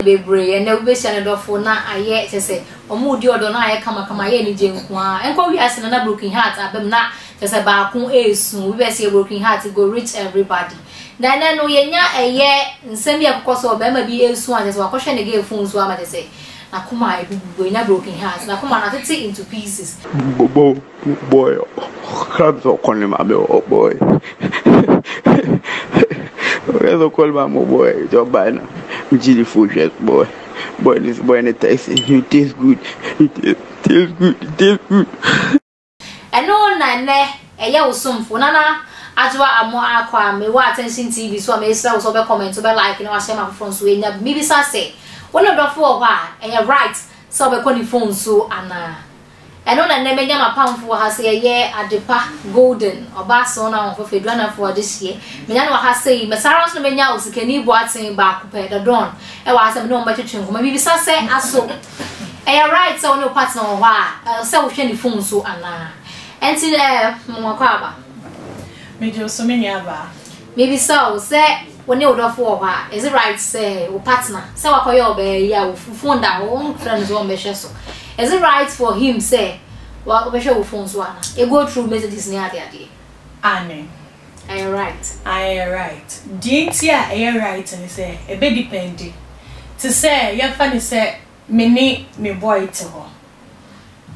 bebre and we be shane do for na aye say omo di odo na aye kama ye ni je nko a enko wi ase na broken heart abem na say ba kun esu we be say broken heart go reach everybody then no ye nya eye nsem ye kokoso be ma bi esu a say wakoshe ne ge fun so ama say na kuma e bi nya broken heart na kuma na tete into pieces boy crabs or call him oh boy Where's call my boy job by now Gilly food yes boy this boy in the taxi you taste good it tastes good and no na eye osomfo nana ajwa amo akwa me wa attention TV so me say so be comment so be like na wa share my phone so enya me bi say one of the four wa enya right so be call the phone so ana eno na ne menya ma pamfo ha say ye adepa golden oba so na won for feduana for this year menya no ha say me saros no menya osikani bo aten ba ko pe the don e wa asem no ma twetwen ko ma bi say aso enya right so no partner wa say wo hwe ni phone so ana enti mo kwa ba mejo so menya ba maybe so say when you do for wa is it right say wo partner say wa koyo be ya wo phone da wo friends wo me so is it right for him say wa be share wo phone so ana e go through messages ni ade ane I right dintia I right and say e be depend to say ya fa ni say me boy to ho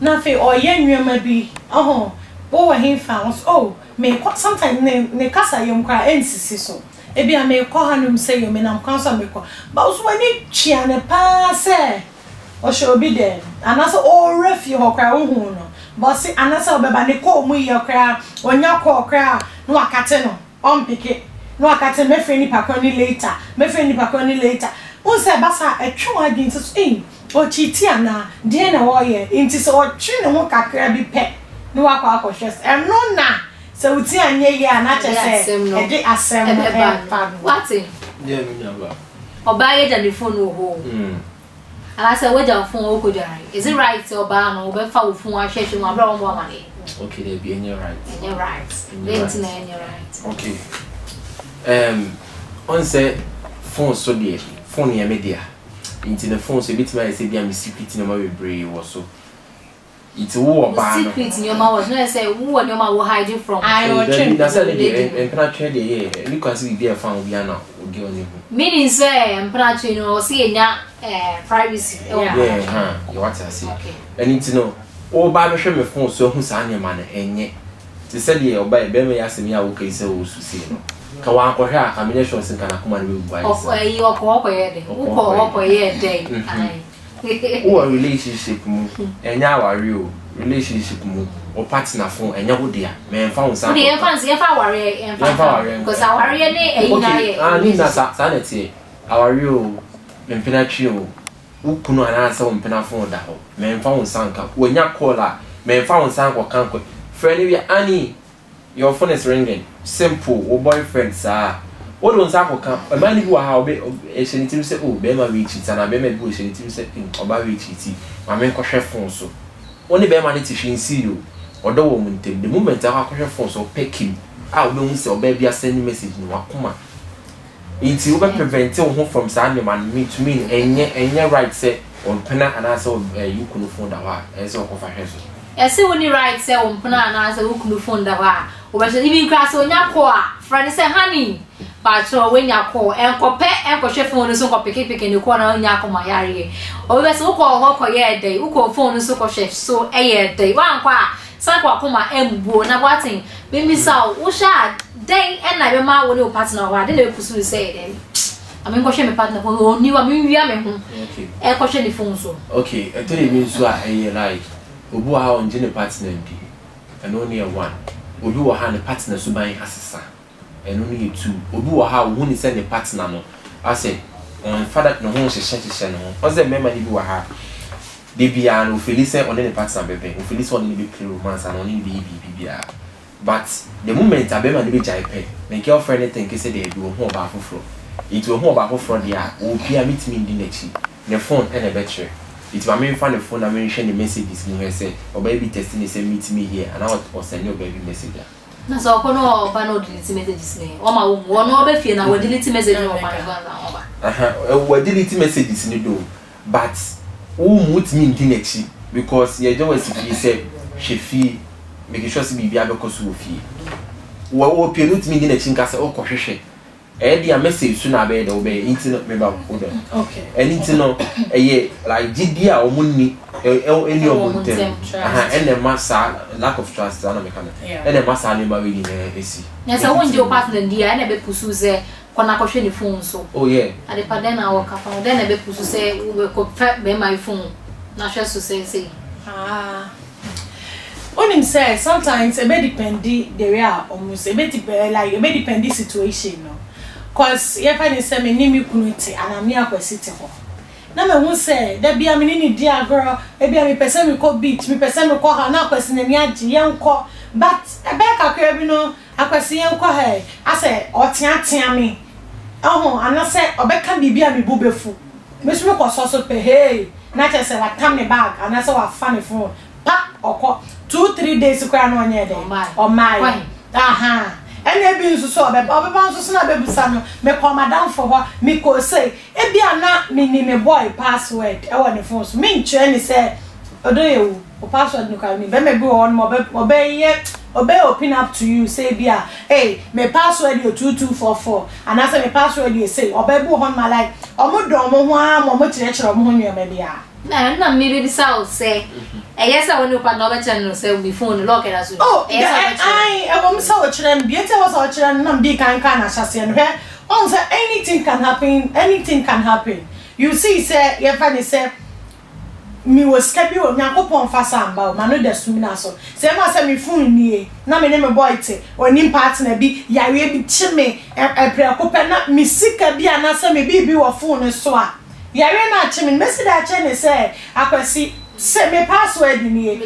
na fe o ye nwema bi oh bo wa him fa oh me sometimes ne kasa yom kwa nsisi so ebi a me ko hanum say yo me nam kan so me ko ba so wani twia ne pa say o show be there anaso o refi ho kwa hu no but see anaso beba ne ko mu ye kwa onya ko kwa no akate no on pike no akate me fe ni pakoni later un say basa etwu adin so o chiti ana de na wo ye nti so o twi ne ho kakra bi pe no akwa akoshes em no na so uti anye ye na che say e de asem what yeah me nyaba oba ye ja the phone ho ala say we ja phone o ko jare is it right oba no be fa wo phone a hwehwe mo abra wo mo amane okay they be any right okay on say phone so there phone ya media into the phone so bit my say be am secret no ma we brave was so it's wo ba no secret in your mouth was no say wo and your mouth will hide you from I will change that's the empana trade here you can see be a fan we are now we give on you meaning say empana trade no see enya privacy yeah you what I say and it's no o ba be hwe me phone so hu sa anya ma na enye ti say the oba e be me ya se me ya wo kai say wo su see no ka wa ko hwe aka me sure sin kana kuma na we buy say o ko ye de wo ko ye de o relationship mu enya ware o relationship mu o partner phone enya wo dia me mfa wo san wo dia mfa ware because our ne eyina ye ni na sa na tie aware o me mpena twi o ukunu ana sa wo mpena phone da ho me mfa wo san ka wo nya call a me mfa wo san ko kan ko friend we ani your phone is ringing simple wo boyfriend sa what don't say a man who ha obe e shenitim say oh be ma we cheat na be ma bi o shenitim say oba we cheat ma me ko hwe phone so woni be ma ne tishin see you odo wo muntem the moment I ko hwe phone so pick him a obe hu say oba bia send message ni wakoma inti wo be prevent wo from say man me to me enye right say on pena ana say you kunu phone da wa e say ko fa hwe so e say woni right say on pena ana say wo kunu phone da wa o be say even class onya ko a friend say honey patro when ya call enko hwe phone so ko pick ne ko na nya ko ma yare o be so ko ye dey ko phone so ko hwe so e ye dey wan kwa san kwa kuma embuo na watin me sa wo sha dey e na be ma wo ne partner wa de na pusu say dem amen ko hwe me partner ko o ni wa me wi am ho okay e ko hwe ni phone so okay e tell me so a e like obu ha on je ne partner bi and only one obi wo ha ne partner so ban asesa and only two obi wo ha wo ni say ne partner no I say on father no ho hye no o say member ni bi wo ha de bia no Felice on ne partner bebe o Felice on ne be play romance and on ne be bia but the moment abema ne be jaipe my girlfriend think say they do ho ba foforo it will ho ba foforo dia o bia meet me ndi na chi the phone and a battery it will me find the phone and me share the messages ni say o baby testing say meet me here and I will send you baby message na so ko no ba no delete messages ne o ma wo no be fie na wo delete message no pa ba we delete messages ni do but wo mut me ndineki because ye just see say she fee make sure say bibia be koso fie wo pie no timi ndineki nka say o ko hwehwe dia message so na be de obey internet member order okay and internet like GD a omunni any omuntem and the massa lack of trust na me kana and the massa ni ba we ni esi na say won je o partner dia na be pusu say kona ko hwe ni phone so oh yeah ade pa den na wo ka fa den na be pusu say we ko fa be my phone na hwe so say Onim say sometimes it may depend the area almost it may depend the situation no cause if I say me ni mi kunuti and am here kwesiti ho na me hu say da bia me ni dia girl e bia me pese me ko beach me pese me ko ha na kwesi na mi agi yenko but e be ka kwa bi no akwesi yenko he ase otiatia me ana say obeka bibia me bubefu me so me ko so pe hey na che say wa tam me bag ana say wa fa me phone pa oko 2-3 days kwa no onye dey o my ene bi nso so obeba nso so na bebusa no me call madam for her me ko say e bia na me ni me boy password e won the phone so me nche ni say odoye o password no ka me be me bi won mo obey open up to you say bia hey me password you 2244 and I say me password you say obebu hon my like omodo mo ho a mo kire omo ho nyoma bia na me be say say yes I want to pa no be channel say me phone lock it as oh I want say o kire bi ete was o kire na bi kan na hyase no he on say anything can happen you see say you find say mi was kebi o nyakopon fa samba o mano da sumina so say ma say me phone nie na me ne me boy te oni partner bi yare bi chime e preocupa na mi sika bi ana say me bi wo phone so a yare na chime me si da che ne say akwasi say me password nie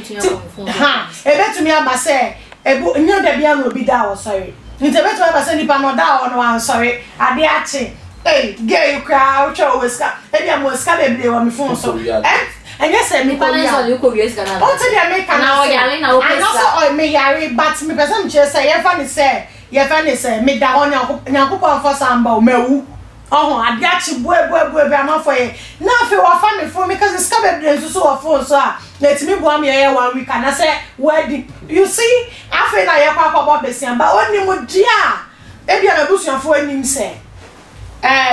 ha e betumi aba say ebu nyo da bia no bi da o sorry nte betumi aba say nipa no da o no an sorry ade achi hey gay crowd show weska e bia mo ska bebre wo me phone so and yes me ko ya you ko yes kana o te dia make kana o yale na o pesa and also o me yare but me person che say ye fa ni say me da on yakopon for samba o mewu ade achi bu be am for ye na fe wa fa me phone because the ska bebre so wa phone so a let me bo am ye 1 week and I say wedding you see afi na ye kwa kwa besiamba oni mu dia e bia na busuafo anim say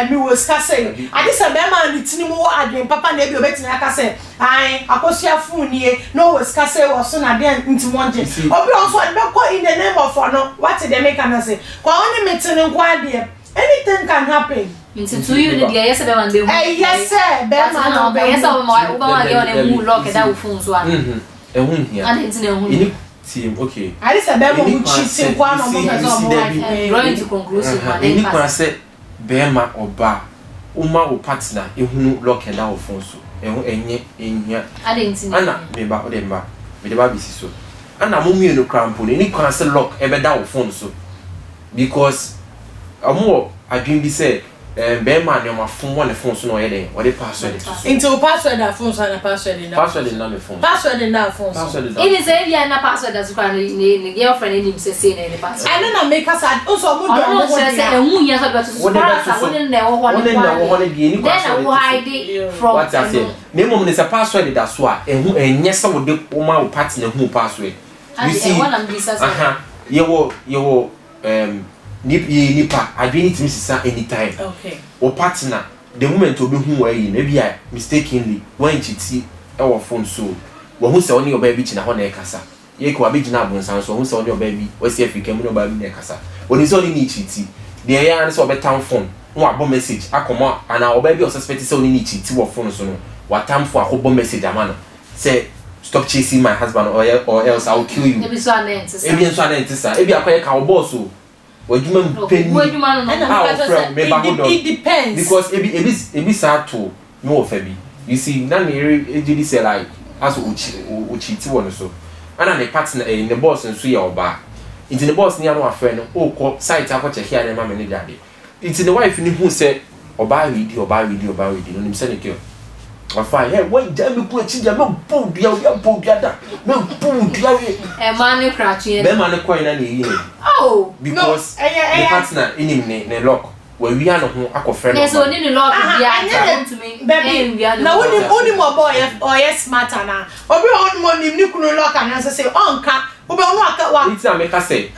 me was say I dis a be man ni tini mu adwen papa na e bi obetini aka say ai akosia phone nie no was say was so na den nti monje obi also be ko in the name of no what they make am say kwa oni metini nko ade anything can happen nti to you the yes be man be yes sir be man no be yes o ma ge on mu lock that phone so an hu hia and nti na hu team okay I dis a be mo cheating kwa no mo person mo going to conclusive man then pass bema oba uma o partner ehunu lock and down phone so ehun enye ehia ana me ba o dem ba me de ba bi so ana mo mienu crampo ni kwan se lock e be down phone so because amo adwin bi say bema na ma phone one phone so no ye den o de password into password that phone so na password na me phone password in that phone so it is a na password that's kwa ni girlfriend ni say na the password I don't know make us also mo do mo say ehun ya so beto so para woni na wo ho ni then wo hide from what I say me mom ni say password that so a ehun enye se wo de wo ma wo partner hu password you see you nipa adwini timi sisa anytime okay o partner the moment obi hu wa yi na bia mistakenly when chiti e wo phone so wo hu se oni oba bi china ho na e kasa ye ko abi gina abunsan so wo hu se oni oba bi o si afrika mu no oba bi na e kasa oni so oni ni chiti the ya na so oba town phone wo abo message akoma ana oba bi o suspect se oni ni chiti wo phone so no wa tam for akobo message amana say stop chasing my husband or else I will kill you ebi so anentisa ebi akoye ka boss o wajuma penny it depends because ebi sa to no ofabi you see na me ejidi say like as uchi ti won so ana ne partner ne boss nso ye oba into the boss ni anu afre no o ko site akọ check here na ma me ne dade into the wife ni hu say oba ready no nim say ne kill Afa hey when jam me put chi jam me pu dia da me pu dia we e man ne krachi be man coin na ne yi oh because the partner in ne lock we wi ano ho akofre no yes oni ne lock dia to me baby na woni mo boy or yes smarter na obi on mo nim ni kunu lock and say onka obi onu aka wa it's na make say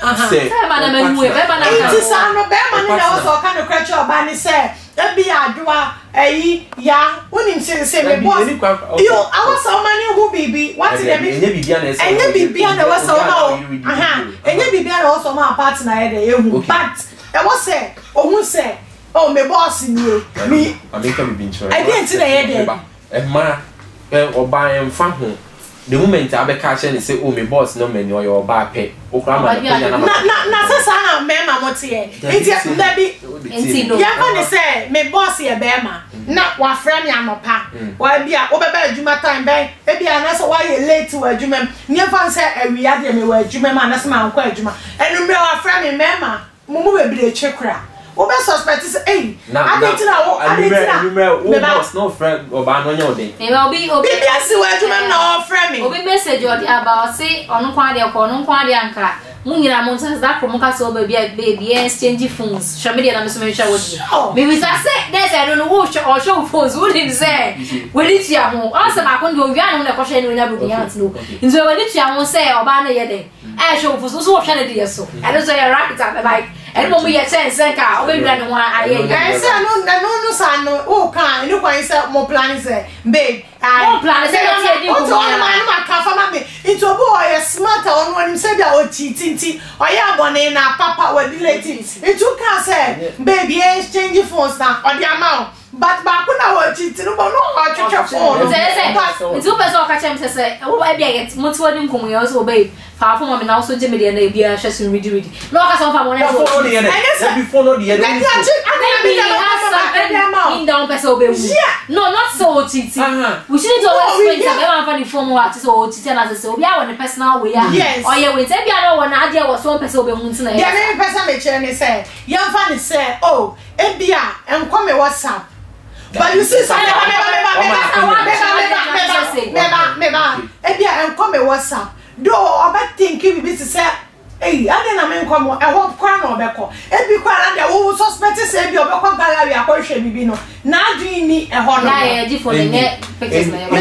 man na me we be man na it is no be man na o so ka no krachi oba ni say ebi adwa eyi ya woni say me boss you awa so many who baby what dey me enye bibia na wa so ma enye bibia na o so ma partner e dey ehu but e was say ohun say oh me boss ni me ameka bibi nchore I didn't say dey e ma oba emfa ho the moment abeka che ne say oh me boss no me ni oyo oba pe okra ma na sasa na me ma mote e enti baby enti no ya fa ne say me boss ye be ma na wa frame me anopa wa bia wo be ba adwuma time ben e bia na so wa ye late wa adwuma ne fa say awia de me wa adwuma ma na so ma anko adwuma enu me wa frame me ma mumu be bi chekra wo be suspect say eh adentina wo me boss no friend oba no nya ode me obi bia si wa adwuma na o frame me obi message odi about say onu kwa de ko onu kwa de anka munyira mo nsa da kromo ka so baby exchange phones show me na me so me hwa wodi me we say there's I don't know who show phones who did say we need to am answer ma kon do wi anu na ko hwe ni onya bugu yant no nzo we need to am say oba na ye de show phones so hwe na de so I don't say right at like and when we get sense ka obi bra no wa aye ya say no sa no o kan ni kwa say mo plan say babe mo plan say na dey o to man ma ka fa ma me into boy smart on when say bia o tinti o ya abone na papa we delete into can say baby exchange phones na o di amount but ba ku na o tinti no no o chuchu phone it's person ka chem say o ba bia get mo to odi nkomo yo so babe fa for me na so je me dey na bia hwe so ready no ka so fa mo na so before no the in down person obe no not so titi we should always spend time for the form what so titi na say obi a won personal way or ye we say bia no won ade e was one person obe hu ntina ya me person me chere me say yan fa ni say oh e bia enko me WhatsApp but you see something e bia enko me WhatsApp do oba think we be say eh ade na me nko mo e ho kwa na obeko e bi kwa na de wo suspect say bi obeko gallery akohwe bibi no na adwin ni e ho no ya di for the pictures na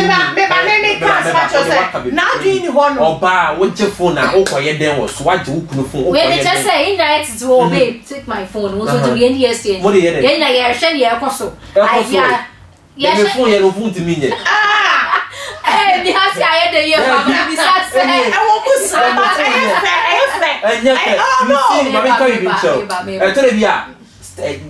me class match say na adwin ni ho no oba wo je phone na wo koye den wo so waje wo kunu phone wo koye we just say indirect to obey take my phone wo so to the end yesterday ye na ye hwe ye koso ya me phone ye no phone ti minye bi hasi aye de ye fa bi sa se e wo ku sa ba mami ka ibi ncho tele bia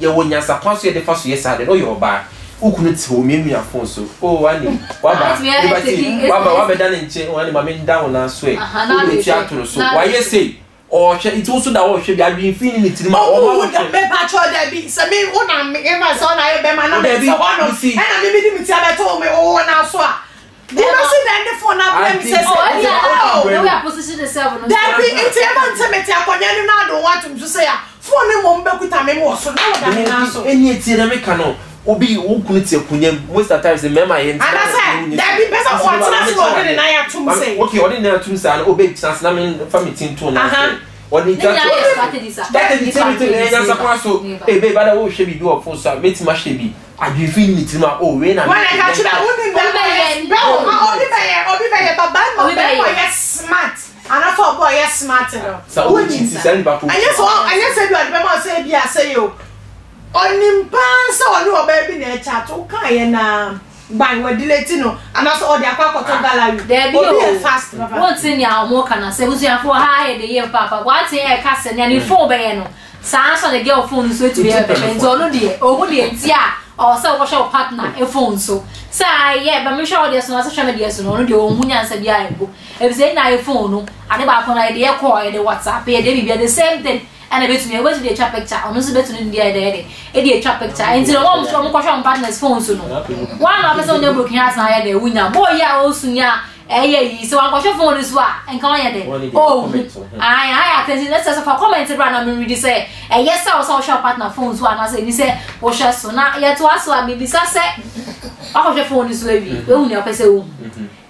ye wonya sa kwaso ye de faso ye sa de no yo ba ukunu ti o mienu ya phone so o wani wa ba dan nche wani mami nda wo na so e o ti atoro so wa ye say o hwe it also da wo hwe bi adwin infinity ma o ma me pa cho da bi se me wo na me e ma so na ye be ma na me so wono e na me di mi ti abeto me o na so a you don't see that the phone up let me say no we are position the server no that be it e man tell me ti akonya ni na do want to say ya phone mo mbe kuta me mo so na da me na so eni eti na me ka no obi wo kunu ti akunya most of times the mema ye ntia and say that be better what na so odi na ya tum say okay odi na tum say na obi chance na me family tin to na odi that strategy ya sa kwaso e be bada wo hwe bi do of so meti ma hwe bi adwin ni ti ma o we na when I catch that wouldn't be obi be baba mo be yes smart and I thought boy yes smart no so we need to send back and yes say do adbe say bia say yo onimpa so oni oba bi na chat o kan ye na ban we delete no and also all the akwakoto gallery there be o fast papa what in ya mo kana say busu for high the year papa what in e ka se na ni phone be ye no sa so the girl phone so to be e be so no de o hu de ntia or so what your partner a phone so yeah but me sure there's no social media so no de o hu nyansa bia ego e be say na iPhone no ade ba ko na de e call e de WhatsApp e de bibia the same thing and a bit me we dey chat picture on so betu ndi e dey chat picture and no one mo ko show partner's phone so no one of person dey broken heart na ya dey wunya boy ya o sunya yi so an ko show phone so a enka on ya dey oh I attention let's say for comment bra na me read say yes so show partner phone so na say ni say wo share so na ya to aso a me bisa say I was phone is wavy. When you say,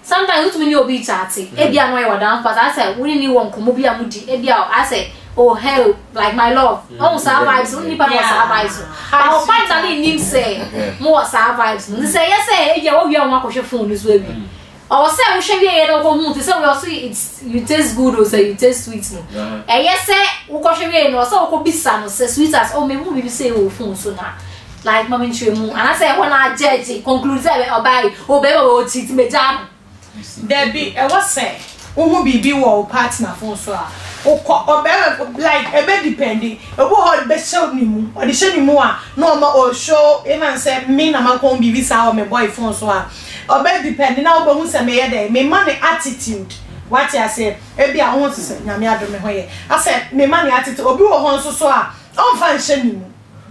sometimes you mean you'll be chatty. Ebia no you down, but I said, we need one Kumubia Mudi. Ebia, I said, oh hell, like my love. Oh, survives, only part survives. I'll finally need say more survives. They say, yes, you are your phone is wavy. Or say, we shall be able to say, well, see, you taste good or say you taste sweet. And yes, say, we can be no so could be some say sweet as oh, maybe we say, oh, phone sooner. Like Mammy Chimu, and I say, when I judge it, concludes or buy, or baby, or cheat me down. There be, I was say, who be war partner for so. Or like a bed depending, a word best show me, or the shiny more, normal or show, even say, me, I'm a comb be visa or my boy phone so. Or bed depending now, but who's a mayor, me money attitude. What I say, maybe I want to say, Namia, I said, me money attitude, or be a horse so. I'm fine, shiny.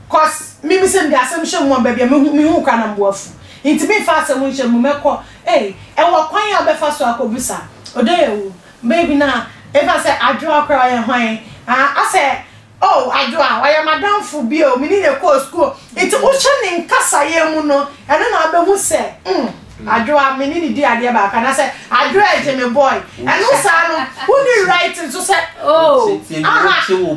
Cause me send the assumption one baby, me who can worth. Into me fast and wish a mumeko, eh, and what quite a fast or cobusa. O day, baby now, if I say I draw a cry and wine, I say, oh, I draw, I am a down for bill, me need a course school. It's ocean in Casa Yemuno, and then I will say, I draw a mini idea back, and I say, I draw it, my boy, and no son, who did write it to say, oh,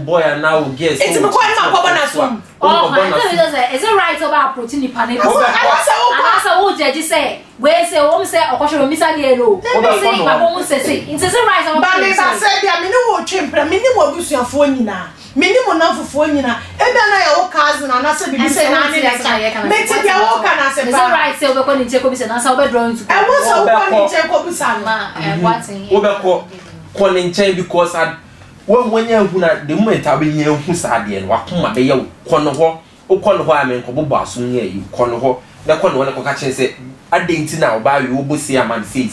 boy, and now guess it's quite my governor. Oh, is it right about protein in panic? I saw old judge say, where say, oh, say, or question Miss Adielo. Say, my home says, it's a right about it. I said, I mean, no chamber, minimum was your phone now. Minimum enough for phone now. And then I cousin, and I said, you say, make it your walk, and I said, it's all right, so we're going to Jacobs and I saw drawing to. I was so Jacobs and what's calling chain because I. When you have the moment I will hear who sad and Wakuma, they are Conoho, or Conoho, I mean, Coboba soon near you, Conoho, the Conoho catching say, I didn't now buy you, will see a man, see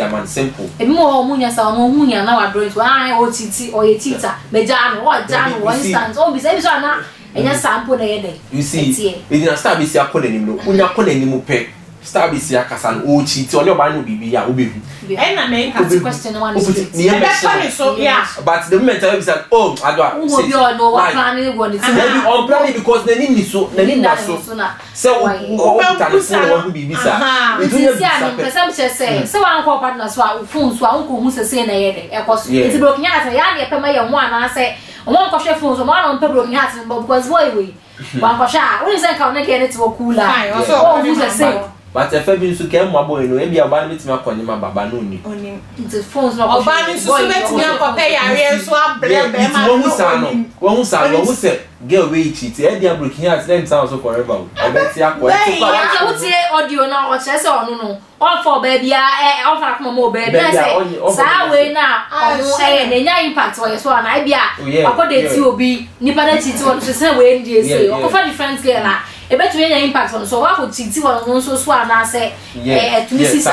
a man simple. And more Munia, so Munia now I bring to I or Titi or a tita, Mejan or Jan, one instance, all these every now and just sample a day. You see, we didn't start with your calling him, when you're calling him, pay. Start with your Cassan, oh, cheat on your man will be a baby. And I make a question one. So, yeah, but the moment I was like, oh, I got no planning one. It's on planning because they need so, they need that so. So, who be visa. Say, so Uncle partners who phones who uncle who's a saying, it's broken out. I pay my one. I say, one question phones, one on broken hearts, because why we? One question, what is that connected to a cooler? Oh, who's a say? But if I so came my boy, no, maybe a band with my conima babanoni. It's phones or banning so let me pay a swap. One said, get away, cheat, Eddie breaking out, then sounds so forever. I bet you I would say audio now or says or no. All for baby, I offer more baby. I say, way now, and then impact or so an idea. According to be Nippanachi to say, when you say, or for the friends girl. A better impact on so I would see one so swan and say, yeah, to Mrs.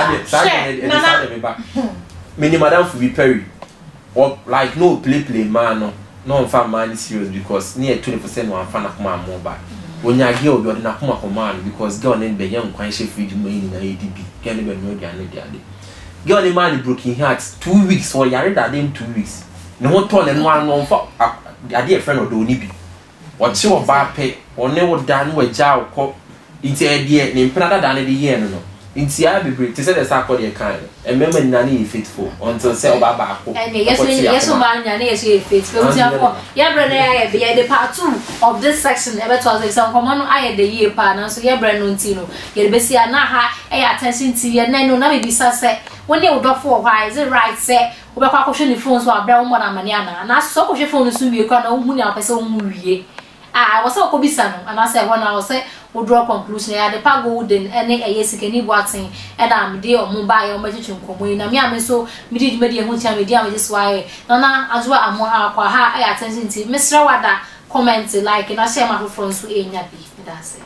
Many madam for be perry or like no play man, no fan man is serious because near 20% one fan of man more back. When you go, you're not come command because girl and the young quite free to me in ADB, can't even know the other. Girl and man broken hearts 2 weeks or you're that them 2 weeks. No one told and one for a dear friend of Donibi. What you about pay or never done with Jow cop into a dear named Prada than the year. No, in Siabi break to say the sack of your kind, and remember Nanny faithful until sell Baba. And yes, man, Nanny is faithful. Yabrana, the part 2 of this section ever was example. I had the year partner, so Yabran Tino, Yebesia Naha, a attention to your name, no, maybe say when they would go for why is it right, say, over question the phones were brown one manana, and I saw your phone soon be a kind of moon up as a movie. I was so cobisano, and I said, when I was say, would draw conclusion, I had the pagood and any a yes, any watching, and I'm dear or Mumbai or Meditation Commune. I mean, so me did media multimedia, just why Nana as well. I'm more I attention to Mr. Wada commented like, and I share my friends who ain't happy. That's it.